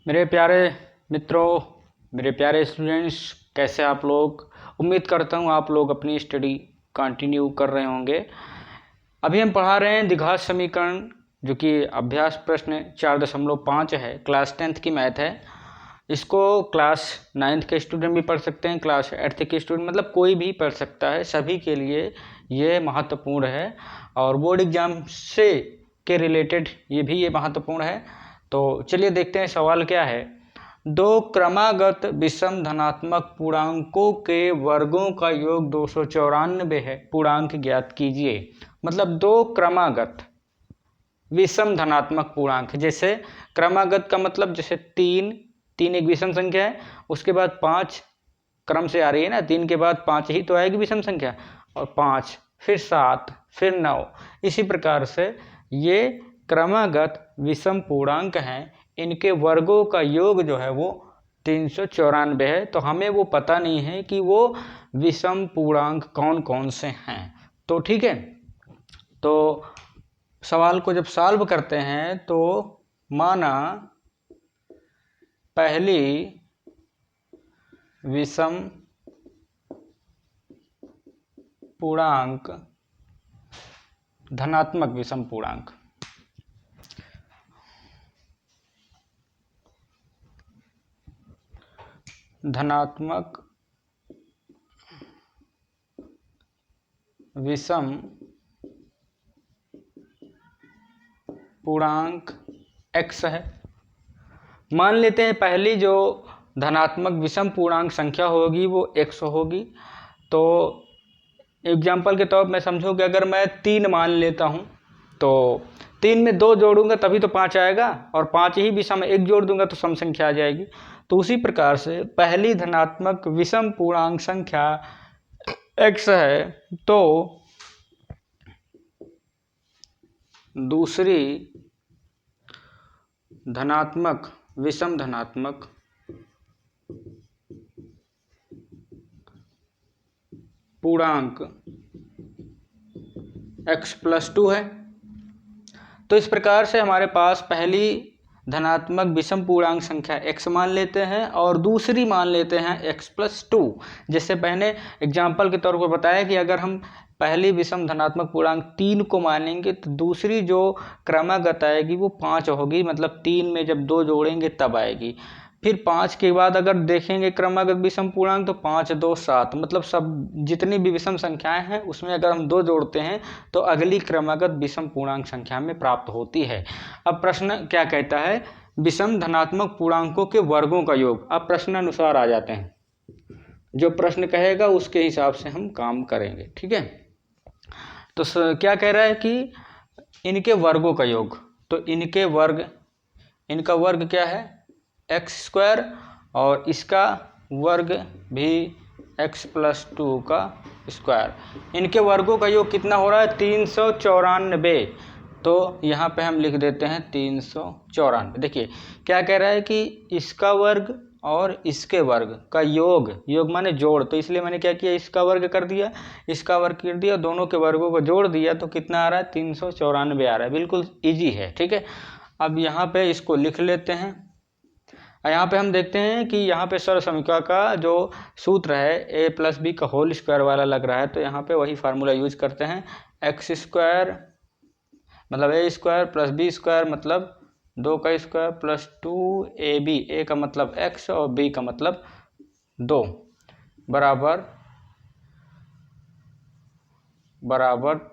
मेरे प्यारे मित्रों, मेरे प्यारे स्टूडेंट्स, कैसे आप लोग। उम्मीद करता हूँ आप लोग अपनी स्टडी कंटिन्यू कर रहे होंगे। अभी हम पढ़ा रहे हैं द्विघात समीकरण, जो कि अभ्यास प्रश्न 4.5 है। क्लास 10th की मैथ है। इसको क्लास 9th के स्टूडेंट भी पढ़ सकते हैं, क्लास 8th के स्टूडेंट, मतलब कोई भी पढ़ सकता है। सभी के लिए ये महत्वपूर्ण है और बोर्ड एग्जाम से के रिलेटेड ये महत्वपूर्ण है। तो चलिए देखते हैं सवाल क्या है। दो क्रमागत विषम धनात्मक पूर्णांकों के वर्गों का योग 294 है, पूर्णांक ज्ञात कीजिए। मतलब दो क्रमागत विषम धनात्मक पूर्णांक, जैसे क्रमागत का मतलब जैसे तीन एक विषम संख्या है, उसके बाद 5 क्रम से आ रही है ना, 3 के बाद 5 ही तो आएगी विषम संख्या, और 5 फिर 7 फिर 9। इसी प्रकार से ये क्रमागत विषम पूर्णांक हैं, इनके वर्गों का योग जो है वो 394 है। तो हमें वो पता नहीं है कि वो विषम पूर्णांक कौन कौन से हैं। तो ठीक है, तो सवाल को जब सॉल्व करते हैं तो माना पहली विषम पूर्णांक धनात्मक विषम पूर्णांक, धनात्मक विषम पूर्णांक x है। मान लेते हैं पहली जो धनात्मक विषम पूर्णांक संख्या होगी वो x होगी। तो एग्जाम्पल के तौर पर मैं समझो कि अगर मैं 3 मान लेता हूँ तो 3 में 2 जोड़ूंगा तभी तो 5 आएगा, और 5 ही विषम 1 जोड़ दूंगा तो सम संख्या आ जाएगी। तो उसी प्रकार से पहली धनात्मक विषम पूर्णांक संख्या x है, तो दूसरी धनात्मक विषम धनात्मक पूर्णांक x+2 है। तो इस प्रकार से हमारे पास पहली धनात्मक विषम पूर्णांक संख्या x मान लेते हैं और दूसरी मान लेते हैं x+2। जैसे मैंने एग्जाम्पल के तौर पर बताया कि अगर हम पहली विषम धनात्मक पूर्णांक 3 को मानेंगे तो दूसरी जो क्रमागत आएगी वो 5 होगी, मतलब 3 में जब 2 जोड़ेंगे तब आएगी। फिर 5 के बाद अगर देखेंगे क्रमागत विषम पूर्णांक तो 5 2 7, मतलब सब जितनी भी विषम संख्याएं हैं उसमें अगर हम 2 जोड़ते हैं तो अगली क्रमागत विषम पूर्णांक संख्या में प्राप्त होती है। अब प्रश्न क्या कहता है, विषम धनात्मक पूर्णांकों के वर्गों का योग। अब प्रश्न अनुसार आ जाते हैं, जो प्रश्न कहेगा उसके हिसाब से हम काम करेंगे, ठीक है। तो क्या कह रहा है कि इनके वर्गों का योग, तो इनके वर्ग, इनका वर्ग क्या है x² और इसका वर्ग भी x+2 का स्क्वायर। इनके वर्गों का योग कितना हो रहा है 394। तो यहाँ पे हम लिख देते हैं 394। देखिए क्या कह रहा है कि इसका वर्ग और इसके वर्ग का योग, योग माने जोड़, तो इसलिए मैंने क्या किया, इसका वर्ग कर दिया, इसका वर्ग कर दिया, दोनों के वर्गों को जोड़ दिया तो कितना आ रहा है 394 आ रहा है। बिल्कुल इजी है, ठीक है। अब यहाँ पे इसको लिख लेते हैं। यहाँ पे हम देखते हैं कि यहाँ पे सर्व समीकरण का जो सूत्र है a+b का होल स्क्वायर वाला लग रहा है, तो यहाँ पे वही फार्मूला यूज करते हैं। x² मतलब a² + b² मतलब 2 का स्क्वायर प्लस 2ab, a का मतलब x और b का मतलब 2 बराबर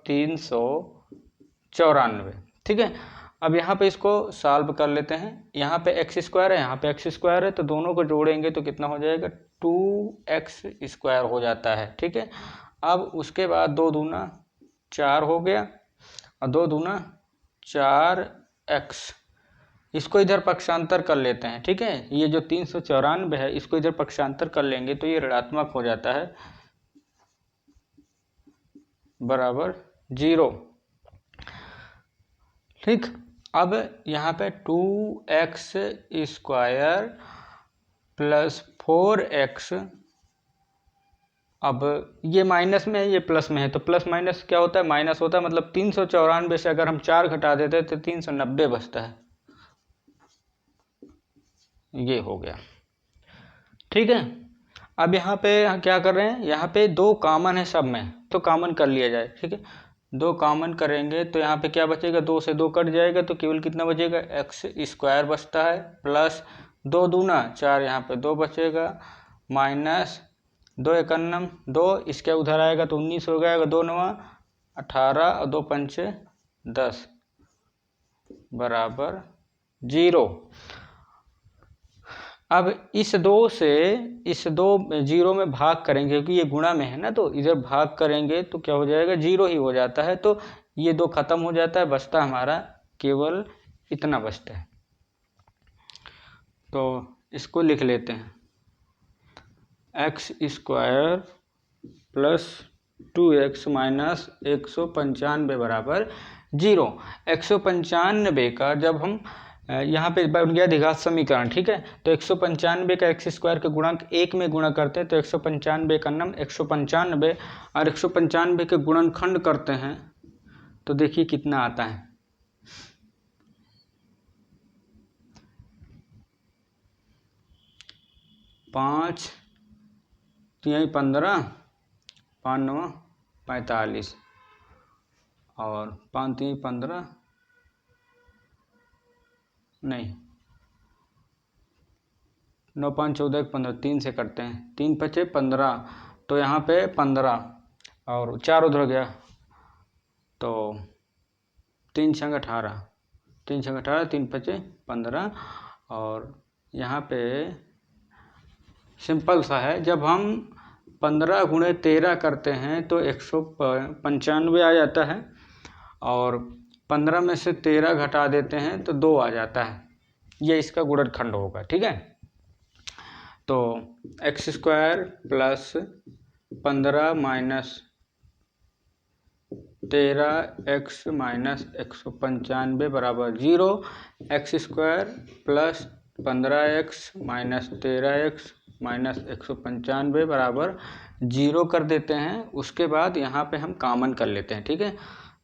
394, ठीक है। अब यहाँ पे इसको सॉल्व कर लेते हैं। यहाँ पे x² है, यहाँ पे x² है, तो दोनों को जोड़ेंगे तो कितना हो जाएगा 2x² हो जाता है, ठीक है। अब उसके बाद 2 दूना 4 हो गया और 2 दूना 4x। इसको इधर पक्षांतर कर लेते हैं, ठीक है। ये जो 394 है इसको इधर पक्षांतर कर लेंगे तो ये ऋणात्मक हो जाता है, बराबर 0, ठीक। अब यहाँ पे 2x² + 4x, अब ये माइनस में है ये प्लस में है, तो प्लस माइनस क्या होता है, माइनस होता है। मतलब 394 से अगर हम 4 घटा देते हैं तो 390 बचता है। ये हो गया। ठीक है, अब यहाँ पे क्या कर रहे हैं, यहाँ पे 2 कॉमन है सब में, तो कॉमन कर लिया जाए। ठीक है, 2 कॉमन करेंगे तो यहाँ पे क्या बचेगा, 2 से 2 कट जाएगा तो केवल कितना बचेगा, एक्स स्क्वायर बचता है, प्लस 2 दूना 4, यहाँ पे 2 बचेगा, माइनस 2 एकन्नम 2, इसके उधर आएगा तो 19 हो जाएगा, 2 नवा 18 और 2 पंचे 10 बराबर 0। अब इस 2 से इस 2 0 में भाग करेंगे, क्योंकि ये गुणा में है ना, तो इधर भाग करेंगे तो क्या हो जाएगा, 0 ही हो जाता है, तो ये 2 खत्म हो जाता है, बचता हमारा केवल इतना बचता है। तो इसको लिख लेते हैं, x square plus 2x minus 195 बराबर 0। 195 का जब हम यहाँ पे बन गया द्विघात समीकरण। ठीक है, तो 195 का एक्स स्क्वायर के गुणांक 1 में गुणा करते हैं तो 195 का नम 195 और 195 के गुणनखंड करते हैं तो देखिए कितना आता है, 5 3 15 5 9 45 और 5 3 15 नहीं 9 5 14 15, 3 से करते हैं, 3 5 15, तो यहाँ पे 15 और 4 उधर गया तो 3 6 18, 3 6 18, 3 5 15 और यहाँ पे सिंपल सा है, जब हम 15 गुणे 13 करते हैं तो 195 आ जाता है और 15 में से 13 घटा देते हैं तो 2 आ जाता है, ये इसका गुणनखंड होगा। ठीक है, तो x square plus 15 minus 13 x minus 195 बराबर 0। X square plus 15x minus 13x minus 195 बराबर 0 कर देते हैं। उसके बाद यहाँ पे हम कॉमन कर लेते हैं। ठीक है,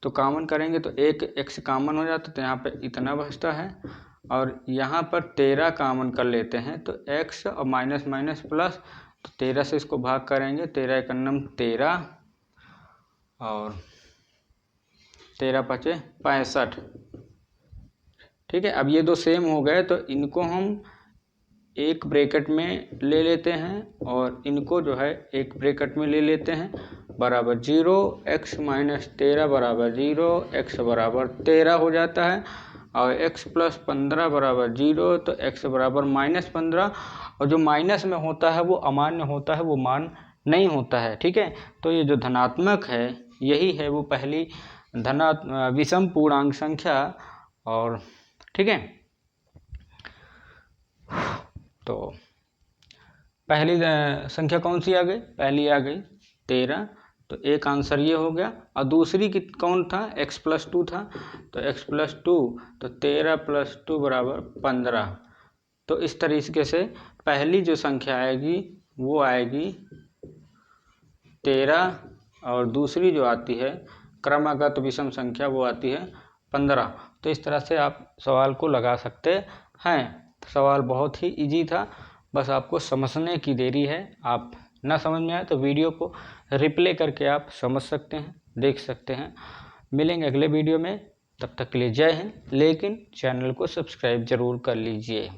तो कॉमन करेंगे तो एक x कॉमन हो जाता है तो यहाँ पे इतना बचता है और यहाँ पर 13 कॉमन कर लेते हैं तो x और माइनस माइनस प्लस, तो 13 से इसको भाग करेंगे, 13 एकन्नम 13 और 13 पचे 65। ठीक है, अब ये दो सेम हो गए तो इनको हम एक ब्रैकेट में ले लेते हैं और इनको जो है एक ब्रैकेट में ले लेते हैं, बराबर 0, x माइनस 13 बराबर 0, x बराबर 13 हो जाता है और x प्लस 15 बराबर 0, तो x बराबर माइनस 15 और जो माइनस में होता है वो अमान्य होता है, वो मान नहीं होता है। ठीक है, तो ये जो धनात्मक है यही है वो पहली विषम पूर्णांक संख्या। और ठीक है, तो पहली संख्या कौन सी आ गई, पहली आ गई 13, तो एक आंसर ये हो गया। और दूसरी कौन था, x प्लस 2 था, तो x प्लस 2, तो 13 प्लस 2 बराबर 15। तो इस तरीके से पहली जो संख्या आएगी वो आएगी 13 और दूसरी जो आती है क्रमागत विषम संख्या वो आती है 15। तो इस तरह से आप सवाल को लगा सकते हैं। सवाल बहुत ही इजी था, बस आपको समझने की देरी है। आप ना समझ में आए तो वीडियो को रिप्ले करके आप समझ सकते हैं, देख सकते हैं। मिलेंगे अगले वीडियो में, तब तक के लिए जय हिंद। लेकिन चैनल को सब्सक्राइब जरूर कर लीजिए।